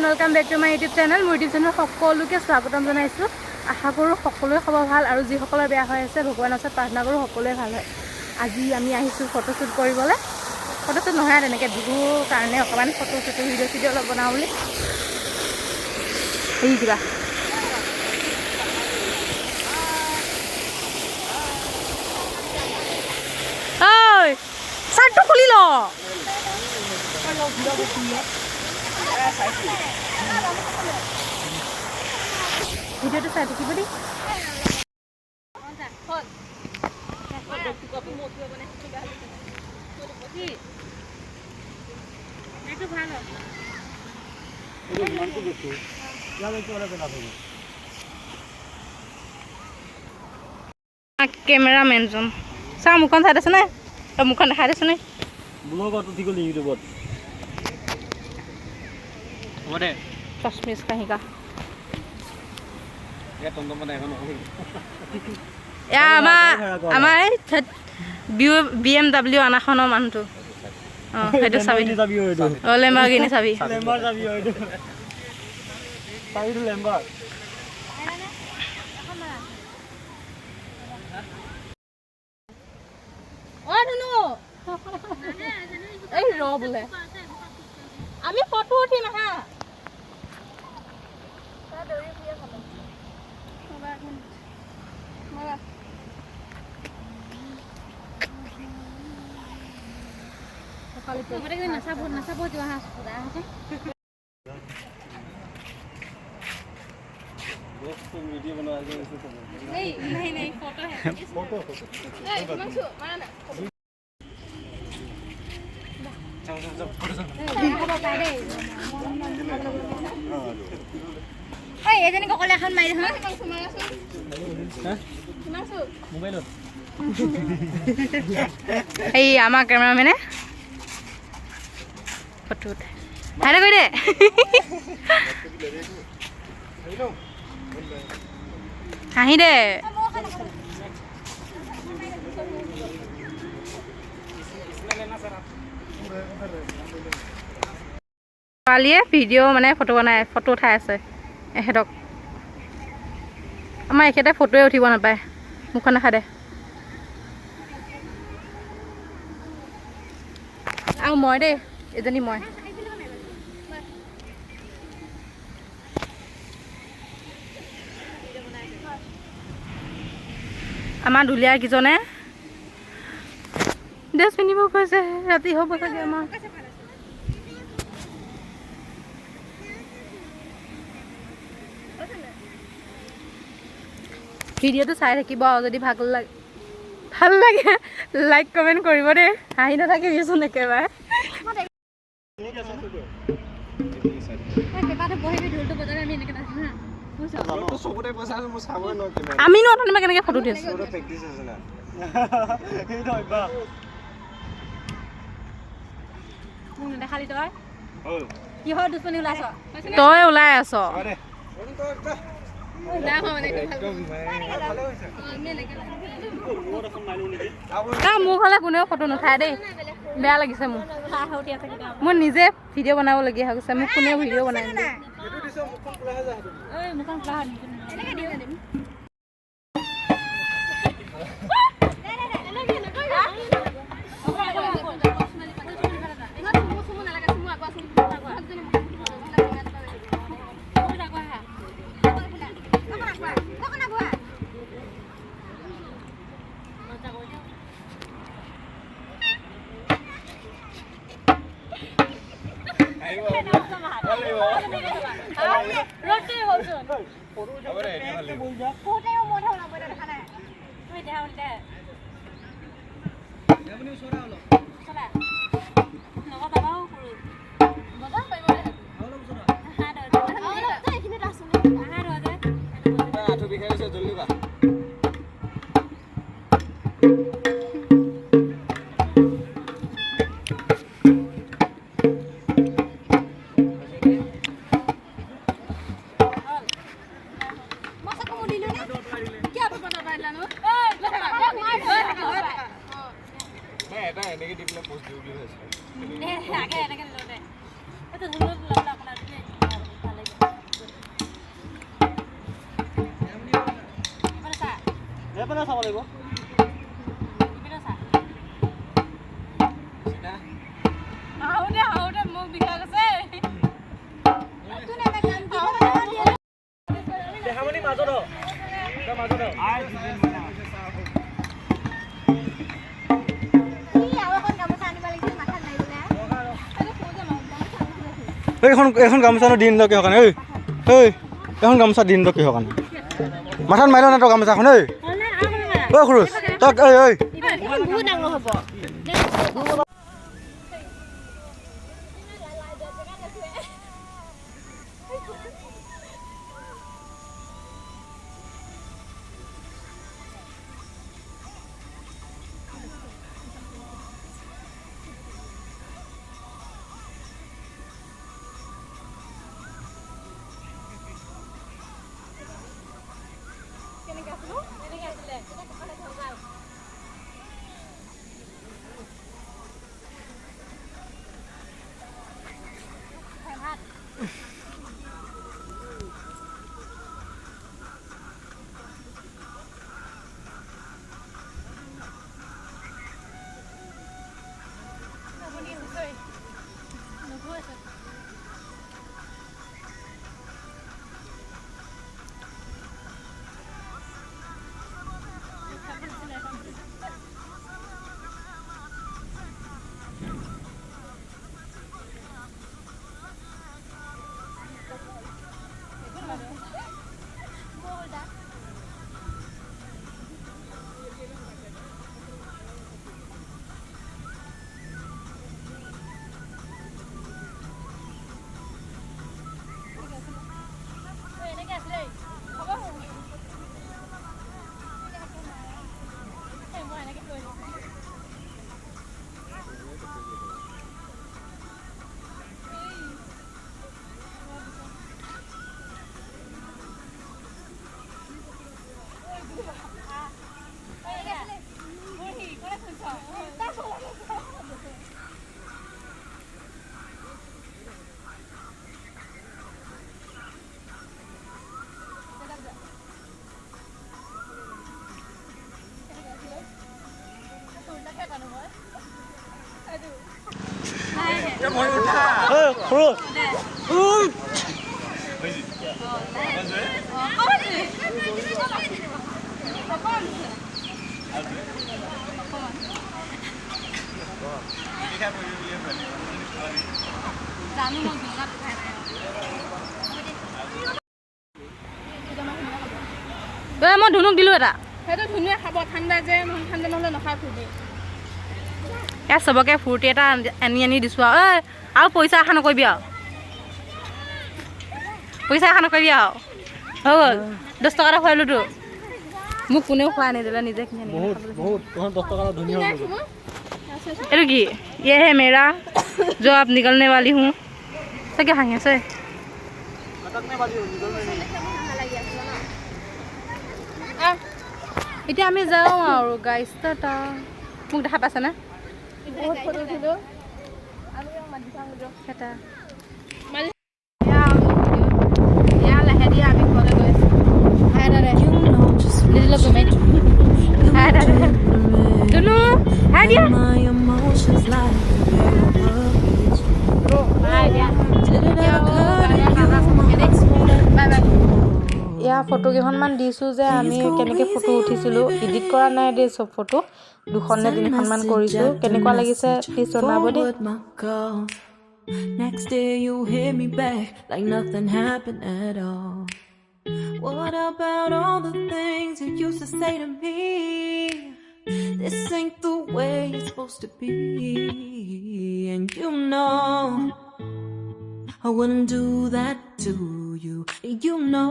Welcome back to my YouTube channel मोर YouTube channel सकलोके स्वागतम जनाइছো आशा करूँ সকলোৱে খবৰ ভাল আৰু যি সকলৰ বেয়া হৈ আছে ভগৱানৰ ওচৰত প্ৰাৰ্থনা কৰোঁ সকলোৱে ভাল হয় আজি আমি আহিছোঁ ফটোশ্বুট কৰিবলৈ ফটোশ্বুট নহয় তেনেকৈ বিহুৰ কাৰণে অকমান ফটোশ্বুট ভিডিঅ' অলপ বনাওঁ বুলি এই কিবা ঐ চাৰ্টটো খুলি ল ভিডিঅ'টো চাই থাকিব দেই কেমেৰামেনজন চা মুখখন চাই দেছে নে মুখখন দেখাই দেছে নে ব্লগত উঠি গ'ল ইউটিউবত হ'ব দে চশমিছ কাহিকা আমাৰ BMW আনাখনৰ মানুহটো অঁ সেইটো চাবি অঁ লেম্বৰগিনি চাবি এই ৰ বোলে আমি ফটো উঠিম হা नहीं फोटो है फोटो এজনী ককলে এখন মাৰি হা মোবাইলত এই আমাৰ কেমেৰামেনে ফটো ভালে কৰি দে হাঁহি দে ছোৱালীয়ে ভিডিঅ' মানে ফটো বনাই ফটো উঠাই আছে এহেঁতক আমাৰ এখেতে ফটোৱে উঠিব নাপায় মুখখন দেখা দে আৰু মই দেই এজনী মই আমাৰ ঢুলীয়া কিজনে ড্ৰেছ পিন্ধিব কৈছে ৰাতি হ'ব চাগে আমাৰ ভিডিঅ'টো চাই থাকিব আৰু যদি ভাল লাগে লাইক কমেণ্ট কৰিব দেই হাঁহি নাথাকিবিচোন একেবাৰে আমি নো অথনিবা কেনেকৈ ফটো দি আছো তই ওলাই আছ মোৰ হ'লে কোনেও ফটো নুঠায় দেই বেয়া লাগিছে মোৰ নিজে ভিডিঅ' বনাবলগীয়া হৈ গৈছে মোক কোনেও ভিডিঅ' বনাই চাব লাগিব আহোঁতে মোক বিষাই গৈছে দেখামনি মাজত মাজত এখন গামোচানো দিন কিহৰ কাৰণে এখন গামোচা দিন কিহৰ কাৰণে মাথাত মাৰিল নাই তই গামোচাখন খৰচ তই বহুত ডাঙৰ হ'ব মই ধুনুক দিলোঁ এটা সেইটো ধুনুৱে খাব ঠাণ্ডা যে ঠাণ্ডা নহ'লে নাখায় ফূৰ্তি এয়া চবকে ফূৰ্তি এটা আনি দিছোঁ আৰু পইচা আশা নকৰিবি আৰু পইচা আশা নকৰিবি আৰু হৈ গ'ল 10 টকা এটা খুৱালোতো মোক কোনেও খুৱাই নিদিলে নিজে কিনি আনি এইটো কি ये है मेरा जो आप निकलने वाली हूँ क्या हाई আছে এতিয়া আমি যাওঁ আৰু গাইছ টাটা মোক দেখা পাইছে না বহুত ফটো উঠিলোঁ আমি মাটি চাওঁ এটা লাহে দিয়ে আমি ঘৰলৈ গৈ আছোঁ হাই দাদা দিদিলৈ গৈ মাৰি হাই দাদা ধুনু হাই দিয়া এয়া ফটো কেইখনমান দিছোঁ যে আমি কেনেকৈ ফটো উঠিছিলোঁ এডিট কৰা নাই দেই চব ফটো 2খন নে 3খনমান কৰিছোঁ কেনেকুৱা লাগিছে প্লিজ জনাব দেই Next day you hit me back like nothing happened at all. What about all the things you used to say to me? This ain't the way it's supposed to be. And you know I wouldn't do that to you. You know